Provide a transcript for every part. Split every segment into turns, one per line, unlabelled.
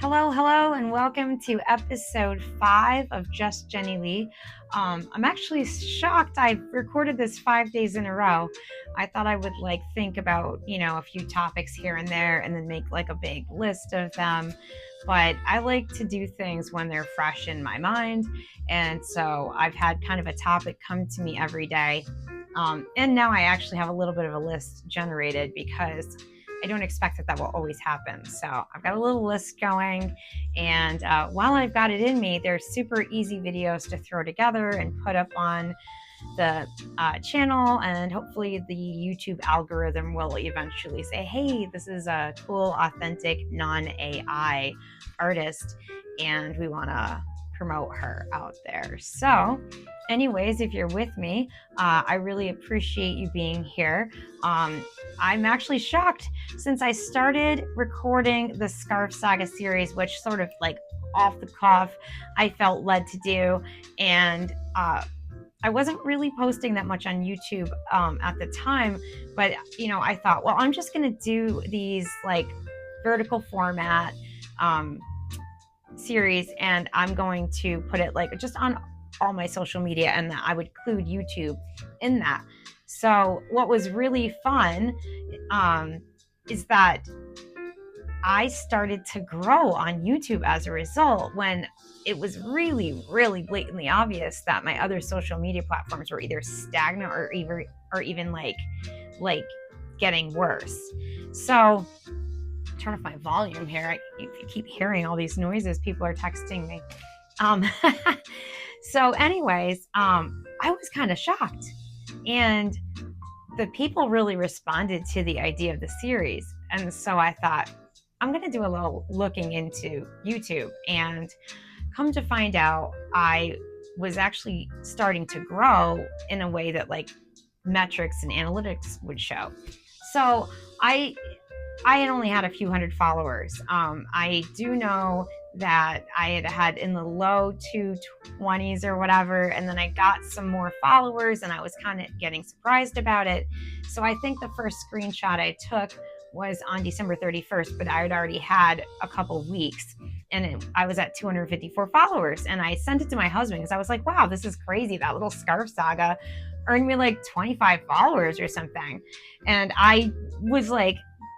Hello, and welcome to episode 5 of Just Jenni Lee. I'm actually shocked I've recorded this 5 days in a row. I thought I would think about, a few topics here and there and then make a big list of them. But I like to do things when they're fresh in my mind. And so I've had kind of a topic come to me every day. And now I actually have a little bit of a list generated because I don't expect that will always happen. So I've got a little list going, and while I've got it in me, they're super easy videos to throw together and put up on the channel, and hopefully the YouTube algorithm will eventually say, hey, this is a cool, authentic, non-AI artist, and we want to promote her out there. So anyways, if you're with me, I really appreciate you being here. I'm actually shocked since I started recording the Scarf Saga series, which sort of off the cuff I felt led to do, and I wasn't really posting that much on YouTube at the time, but I thought, well, I'm just gonna do these vertical format series, and I'm going to put it just on all my social media, and that I would include YouTube in that. So what was really fun is that I started to grow on YouTube as a result, when it was really, really blatantly obvious that my other social media platforms were either stagnant or even getting worse. So turn off my volume here. You keep hearing all these noises. People are texting me. So anyways, I was kind of shocked, and the people really responded to the idea of the series. And so I thought, I'm going to do a little looking into YouTube, and come to find out, I was actually starting to grow in a way that metrics and analytics would show. So I had only had a few hundred followers. I do know that I had in the low 220s or whatever, and then I got some more followers, and I was kind of getting surprised about it. So I think the first screenshot I took was on December 31st, but I had already had a couple weeks, and I was at 254 followers, and I sent it to my husband because I was like, wow, this is crazy. That little Scarf Saga earned me 25 followers or something. And I was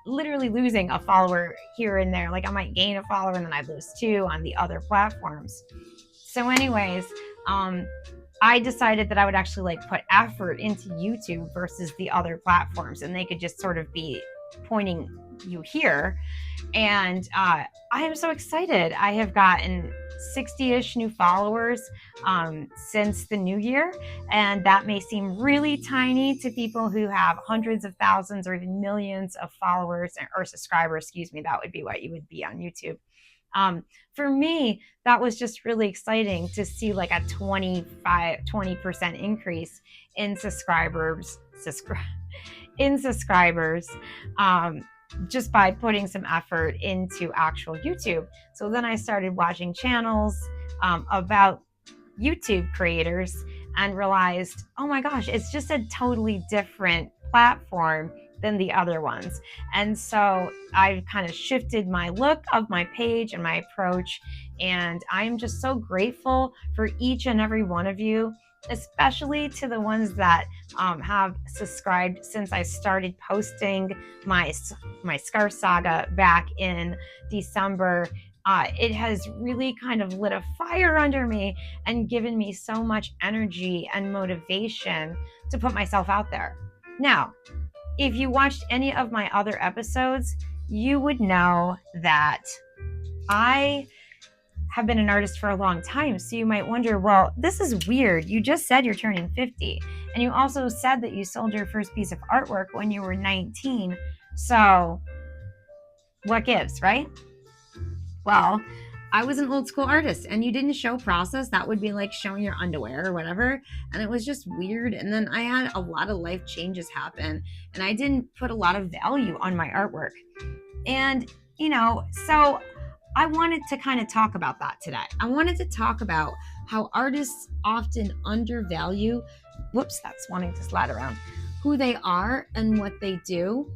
literally losing a follower here and there. I might gain a follower and then I'd lose 2 on the other platforms. So anyways, I decided that I would actually put effort into YouTube versus the other platforms, and they could just sort of be pointing you here. And I am so excited. I have gotten 60-ish new followers since the new year, and that may seem really tiny to people who have hundreds of thousands or even millions of followers or subscribers. Excuse me, that would be what you would be on YouTube. For me, that was just really exciting to see a 20% increase in subscribers just by putting some effort into actual YouTube. So then I started watching channels about YouTube creators and realized, oh my gosh, it's just a totally different platform than the other ones. And so I've kind of shifted my look of my page and my approach, and I'm just so grateful for each and every one of you, especially to the ones that have subscribed since I started posting my Scarf Saga back in December. It has really kind of lit a fire under me and given me so much energy and motivation to put myself out there. Now, if you watched any of my other episodes, you would know that I have been an artist for a long time. So you might wonder, well, this is weird. You just said you're turning 50. And you also said that you sold your first piece of artwork when you were 19. So what gives, right? Well, I was an old school artist, and you didn't show process. That would be showing your underwear or whatever. And it was just weird. And then I had a lot of life changes happen, and I didn't put a lot of value on my artwork. And, so I wanted to kind of talk about that today. I wanted to talk about how artists often undervalue, that's wanting to slide around, who they are and what they do,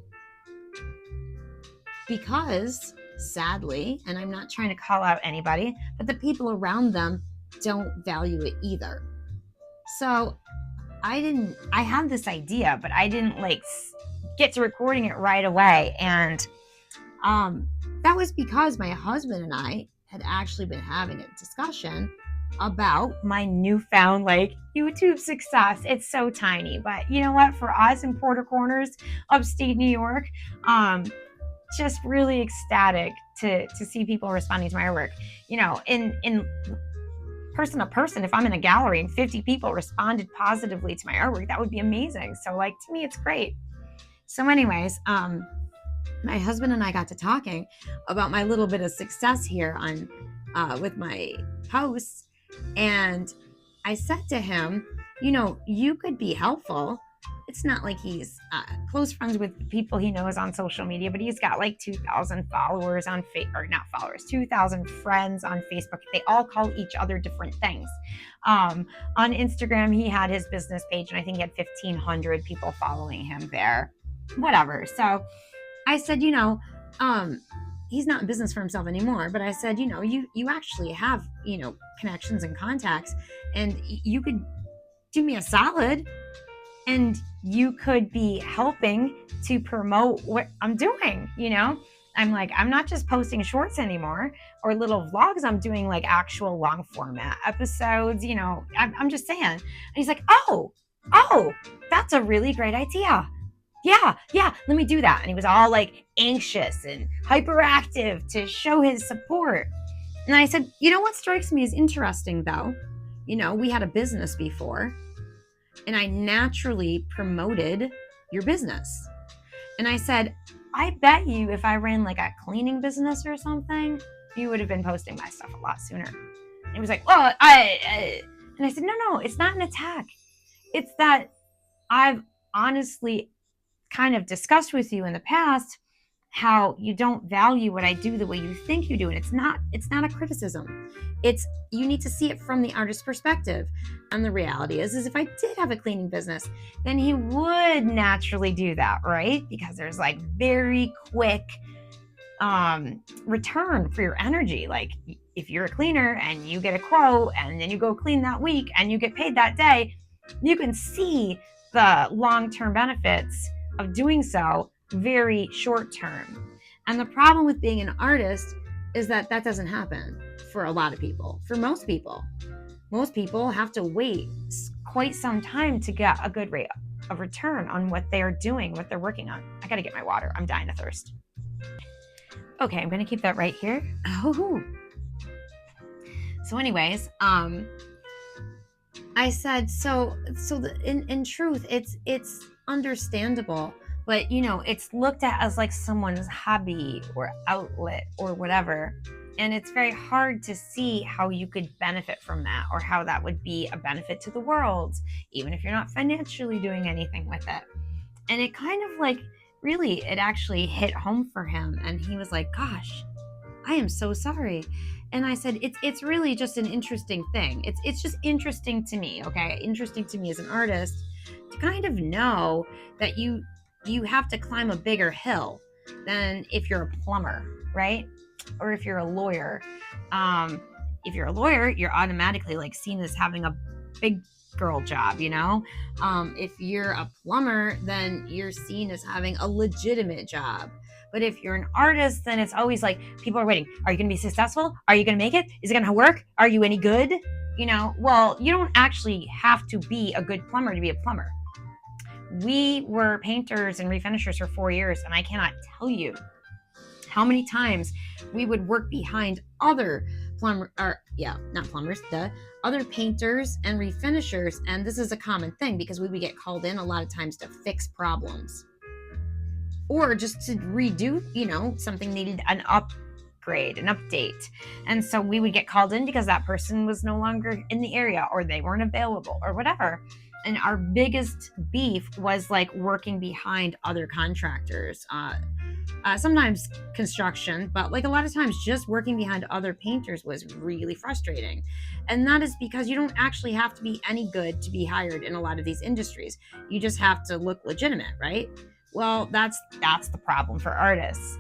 because sadly, and I'm not trying to call out anybody, but the people around them don't value it either. So I had this idea, but I didn't like get to recording it right away. And that was because my husband and I had actually been having a discussion about my newfound like YouTube success. It's so tiny, but you know what? For us in Porter Corners, upstate New York, just really ecstatic to see people responding to my artwork. You know, in person to person, if I'm in a gallery and 50 people responded positively to my artwork, that would be amazing. So like, to me, it's great. So anyways, my husband and I got to talking about my little bit of success here on with my posts. And I said to him, you know, you could be helpful. It's not like he's close friends with people he knows on social media, but he's got like 2,000 followers on or not followers, 2,000 friends on Facebook. They all call each other different things. On Instagram, he had his business page, and I think he had 1,500 people following him there. Whatever. So I said, you know, he's not in business for himself anymore, but I said, you know, you actually have, you know, connections and contacts, and you could do me a solid, and you could be helping to promote what I'm doing. You know, I'm like, I'm not just posting shorts anymore or little vlogs. I'm doing like actual long format episodes. You know, I'm just saying. And he's like, oh, that's a really great idea. Yeah, let me do that. And he was all like anxious and hyperactive to show his support. And I said, you know what strikes me as interesting though? You know, we had a business before, and I naturally promoted your business. And I said, I bet you if I ran like a cleaning business or something, you would have been posting my stuff a lot sooner. And he was like, well, and I said, no, it's not an attack. It's that I've honestly kind of discussed with you in the past how you don't value what I do the way you think you do. And it's not a criticism. It's, you need to see it from the artist's perspective. And the reality is if I did have a cleaning business, then he would naturally do that, right? Because there's like very quick return for your energy. Like if you're a cleaner and you get a quote and then you go clean that week and you get paid that day, you can see the long-term benefits of doing so very short term. And the problem with being an artist is that doesn't happen for a lot of people. For most people have to wait quite some time to get a good rate of return on what they are doing, what they're working on. I gotta get my water. I'm dying of thirst. Okay, I'm gonna keep that right here. Oh. So anyways, I said, in truth, it's understandable, but you know, it's looked at as like someone's hobby or outlet or whatever. And it's very hard to see how you could benefit from that or how that would be a benefit to the world, even if you're not financially doing anything with it. And it kind of like, really, it actually hit home for him. And he was like, gosh, I am so sorry. And I said, it's really just an interesting thing. It's just interesting to me, okay? Interesting to me as an artist to kind of know that you have to climb a bigger hill than if you're a plumber, right? Or if you're a lawyer. If you're a lawyer, you're automatically like seen as having a big girl job, you know? If you're a plumber, then you're seen as having a legitimate job. But if you're an artist, then it's always like people are waiting. Are you going to be successful? Are you going to make it? Is it going to work? Are you any good? You know, well, you don't actually have to be a good plumber to be a plumber. We were painters and refinishers for 4 years, and I cannot tell you how many times we would work behind other other painters and refinishers. And this is a common thing because we would get called in a lot of times to fix problems or just to redo, you know, something needed an upgrade, an update. And so we would get called in because that person was no longer in the area or they weren't available or whatever. And our biggest beef was like working behind other contractors, sometimes construction, but like a lot of times just working behind other painters was really frustrating. And that is because you don't actually have to be any good to be hired in a lot of these industries. You just have to look legitimate, right? Well, that's the problem for artists.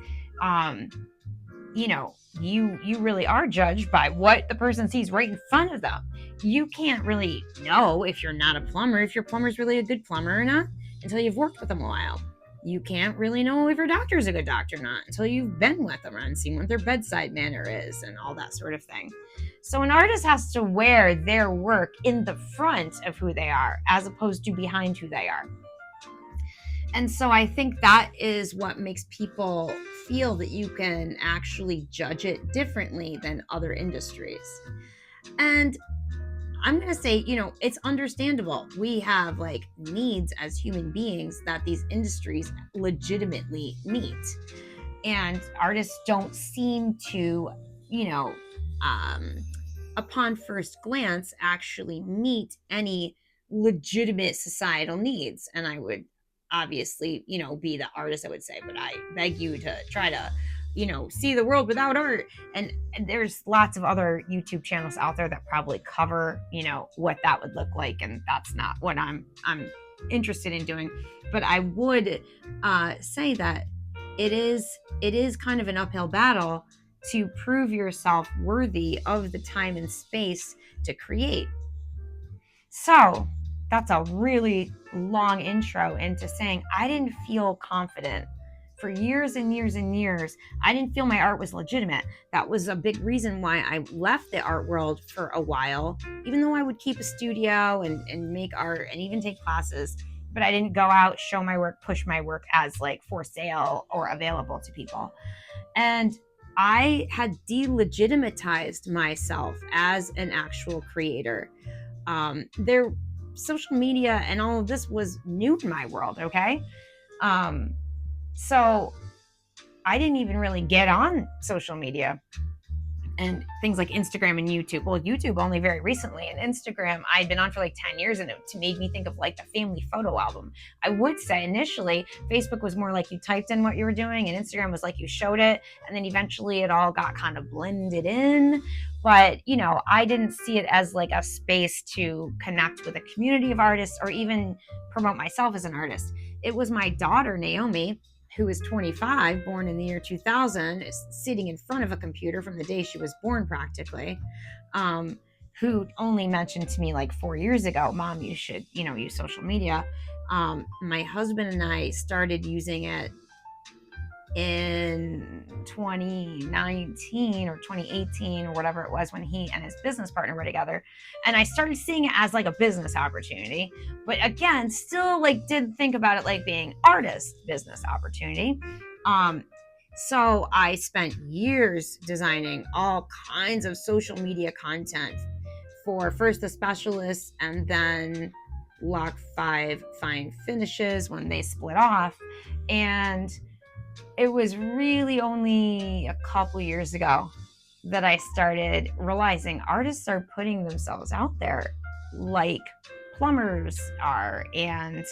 you really are judged by what the person sees right in front of them. You can't really know if you're not a plumber, if your plumber's really a good plumber or not, until you've worked with them a while. You can't really know if your doctor's a good doctor or not until you've been with them and seen what their bedside manner is and all that sort of thing. So an artist has to wear their work in the front of who they are as opposed to behind who they are. And so I think that is what makes people feel that you can actually judge it differently than other industries. And I'm going to say, it's understandable. We have like needs as human beings that these industries legitimately meet. And artists don't seem to, upon first glance, actually meet any legitimate societal needs. And I would obviously, be the artist, I would say, but I beg you to try to, see the world without art. And there's lots of other YouTube channels out there that probably cover, what that would look like. And that's not what I'm interested in doing. But I would say that it is kind of an uphill battle to prove yourself worthy of the time and space to create. So that's a really long intro into saying I didn't feel confident for years and years and years. I didn't feel my art was legitimate. That was a big reason why I left the art world for a while, even though I would keep a studio and make art and even take classes. But I didn't go out, show my work, push my work as like for sale or available to people. And I had delegitimized myself as an actual creator. Social media and all of this was new in my world, okay? So I didn't even really get on social media and things like Instagram and YouTube. Well, YouTube only very recently, and Instagram I'd been on for like 10 years, and it made me think of like the family photo album. I would say initially Facebook was more like you typed in what you were doing, and Instagram was like you showed it, and then eventually it all got kind of blended in. But, I didn't see it as like a space to connect with a community of artists or even promote myself as an artist. It was my daughter, Naomi, who is 25, born in the year 2000, is sitting in front of a computer from the day she was born practically, who only mentioned to me like 4 years ago, Mom, you should, use social media. My husband and I started using it in 2019 or 2018 or whatever it was when he and his business partner were together. And I started seeing it as like a business opportunity, but again, still like did think about it like being artist business opportunity. So I spent years designing all kinds of social media content for first the specialists and then Lock 5 Fine Finishes when they split off. And it was really only a couple years ago that I started realizing artists are putting themselves out there like plumbers are, and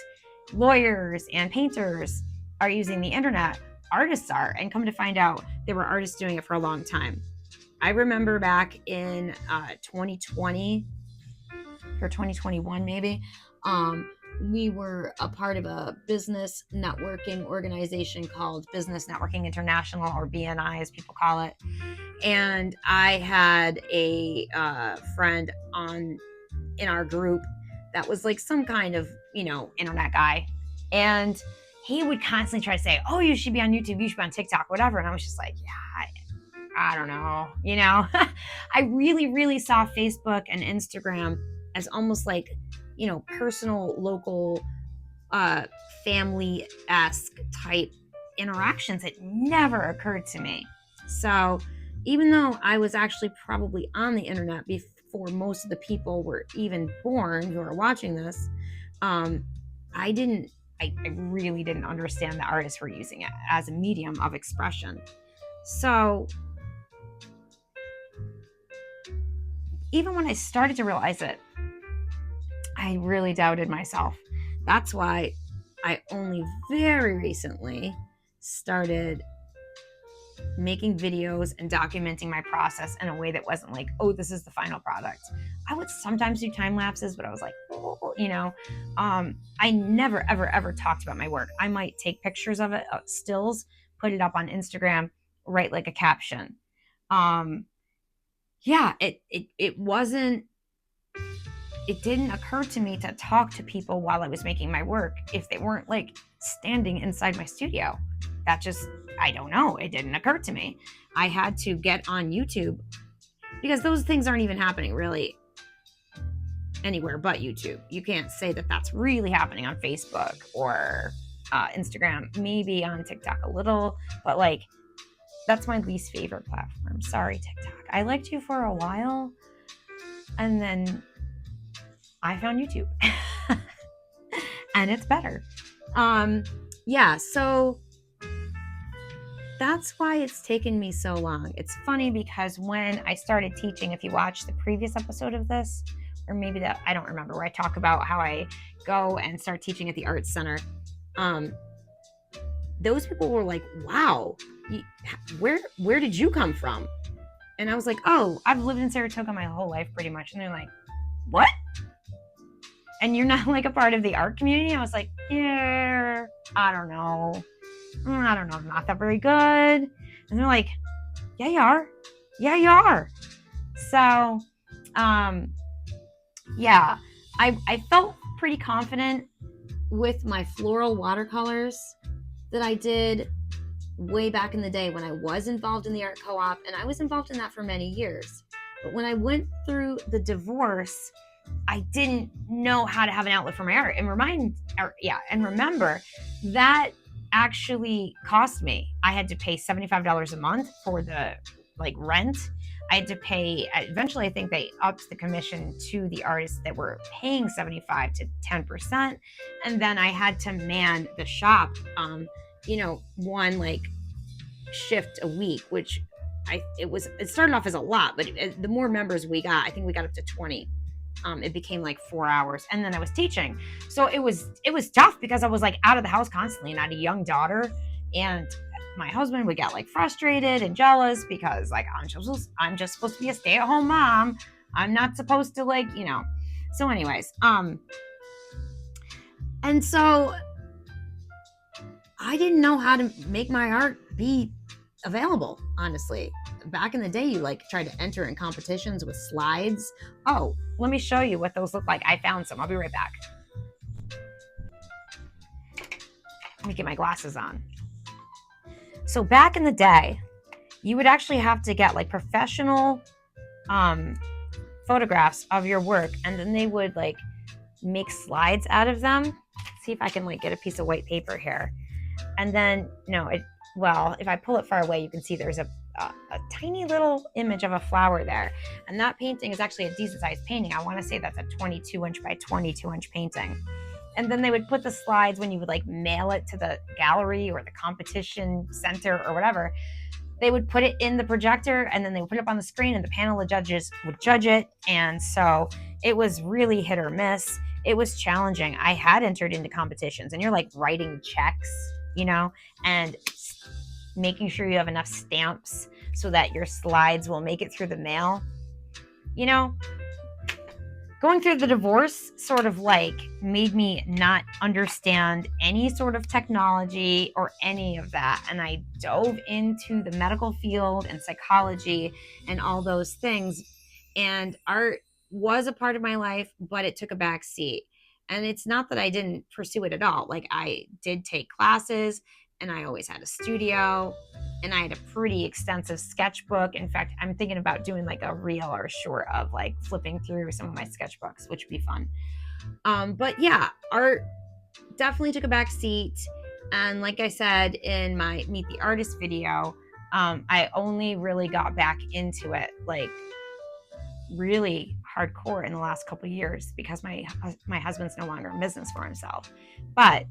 lawyers and painters are using the internet. Artists are, and come to find out there were artists doing it for a long time. I remember back in 2020 or 2021 maybe, we were a part of a business networking organization called Business Networking International, or BNI as people call it. And I had a friend in our group that was like some kind of, internet guy. And he would constantly try to say, oh, you should be on YouTube, you should be on TikTok, whatever. And I was just like, yeah, I don't know, I really, really saw Facebook and Instagram as almost like, personal, local, family-esque type interactions. It never occurred to me. So even though I was actually probably on the internet before most of the people were even born who are watching this, I really didn't understand that artists were using it as a medium of expression. So even when I started to realize it, I really doubted myself. That's why I only very recently started making videos and documenting my process in a way that wasn't like, oh, this is the final product. I would sometimes do time lapses, but I was like, I never, ever, ever talked about my work. I might take pictures of it, stills, put it up on Instagram, write like a caption. Yeah, it wasn't, it didn't occur to me to talk to people while I was making my work if they weren't like standing inside my studio. That just, I don't know, it didn't occur to me. I had to get on YouTube because those things aren't even happening really anywhere but YouTube. You can't say that that's really happening on Facebook or Instagram, maybe on TikTok a little, but like that's my least favorite platform. Sorry, TikTok. I liked you for a while and then I found YouTube and it's better. Yeah, so that's why it's taken me so long. It's funny because when I started teaching, if you watch the previous episode of this, or maybe that, I don't remember, where I talk about how I go and start teaching at the Arts Center, those people were like, wow, where did you come from? And I was like, oh, I've lived in Saratoga my whole life pretty much. And they're like, what? And you're not like a part of the art community? I was like, yeah, I don't know. I'm not that very good. And they're like, yeah, you are. Yeah, you are. So, yeah, I felt pretty confident with my floral watercolors that I did way back in the day when I was involved in the art co-op, and I was involved in that for many years. But when I went through the divorce, I didn't know how to have an outlet for my art. And remember that actually cost me. I had to pay $75 a month for the rent. I had to pay, eventually I think they upped the commission to the artists that were paying 75 to 10%. And then I had to man the shop, one shift a week, which it started off as a lot, but the more members we got, I think we got up to 20. It became 4 hours, and then I was teaching. So it was tough because I was out of the house constantly, and I had a young daughter, and my husband would get frustrated and jealous because I'm just supposed to be a stay-at-home mom. I'm not supposed to So anyways, and so I didn't know how to make my art be available, honestly. Back in the day, you tried to enter in competitions with slides. Oh, let me show you what those look like. I found some. I'll be right back. Let me get my glasses on. So back in the day, you would actually have to get professional photographs of your work, and then they would make slides out of them. Let's see if I can get a piece of white paper here. And then, if I pull it far away, you can see there's a tiny little image of a flower there. And that painting is actually a decent sized painting. I want to say that's a 22 inch by 22 inch painting. And then they would put the slides when you would mail it to the gallery or the competition center or whatever. They would put it in the projector and then they would put it up on the screen and the panel of judges would judge it. And so it was really hit or miss. It was challenging. I had entered into competitions and you're writing checks, and making sure you have enough stamps so that your slides will make it through the mail. Going through the divorce sort of made me not understand any sort of technology or any of that. And I dove into the medical field and psychology and all those things. And art was a part of my life, but it took a back seat. And it's not that I didn't pursue it at all. I did take classes and I always had a studio and I had a pretty extensive sketchbook. In fact, I'm thinking about doing a reel or a short of flipping through some of my sketchbooks, which would be fun. But yeah, art definitely took a back seat. And like I said in my Meet the Artist video, I only really got back into it really hardcore in the last couple of years because my husband's no longer in business for himself. But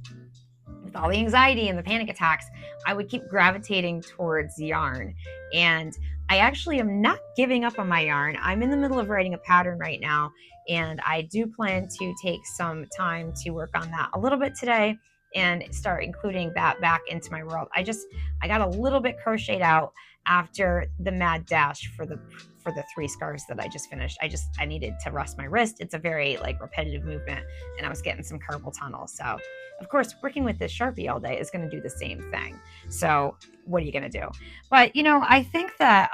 with all the anxiety and the panic attacks, I would keep gravitating towards yarn. And I actually am not giving up on my yarn. I'm in the middle of writing a pattern right now, and I do plan to take some time to work on that a little bit today and start including that back into my world. I got a little bit crocheted out after the mad dash for the 3 scarves that I just finished. I needed to rest my wrist. It's a very repetitive movement, and I was getting some carpal tunnel. So of course, working with this Sharpie all day is going to do the same thing. So what are you going to do? But, I think that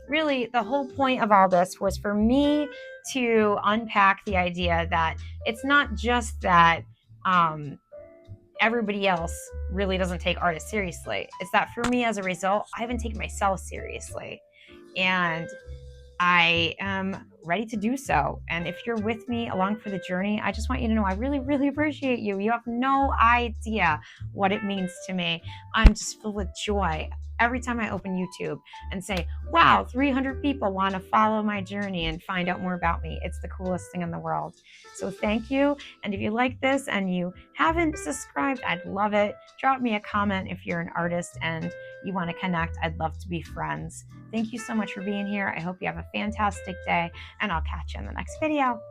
really the whole point of all this was for me to unpack the idea that it's not just that everybody else really doesn't take artists seriously. It's that for me, as a result, I haven't taken myself seriously. And I am ready to do so. And if you're with me along for the journey, I just want you to know I really, really appreciate you. You have no idea what it means to me. I'm just filled with joy every time I open YouTube and say, wow, 300 people want to follow my journey and find out more about me. It's the coolest thing in the world. So thank you. And if you like this and you haven't subscribed, I'd love it. Drop me a comment if you're an artist and you want to connect. I'd love to be friends. Thank you so much for being here. I hope you have a fantastic day, and I'll catch you in the next video.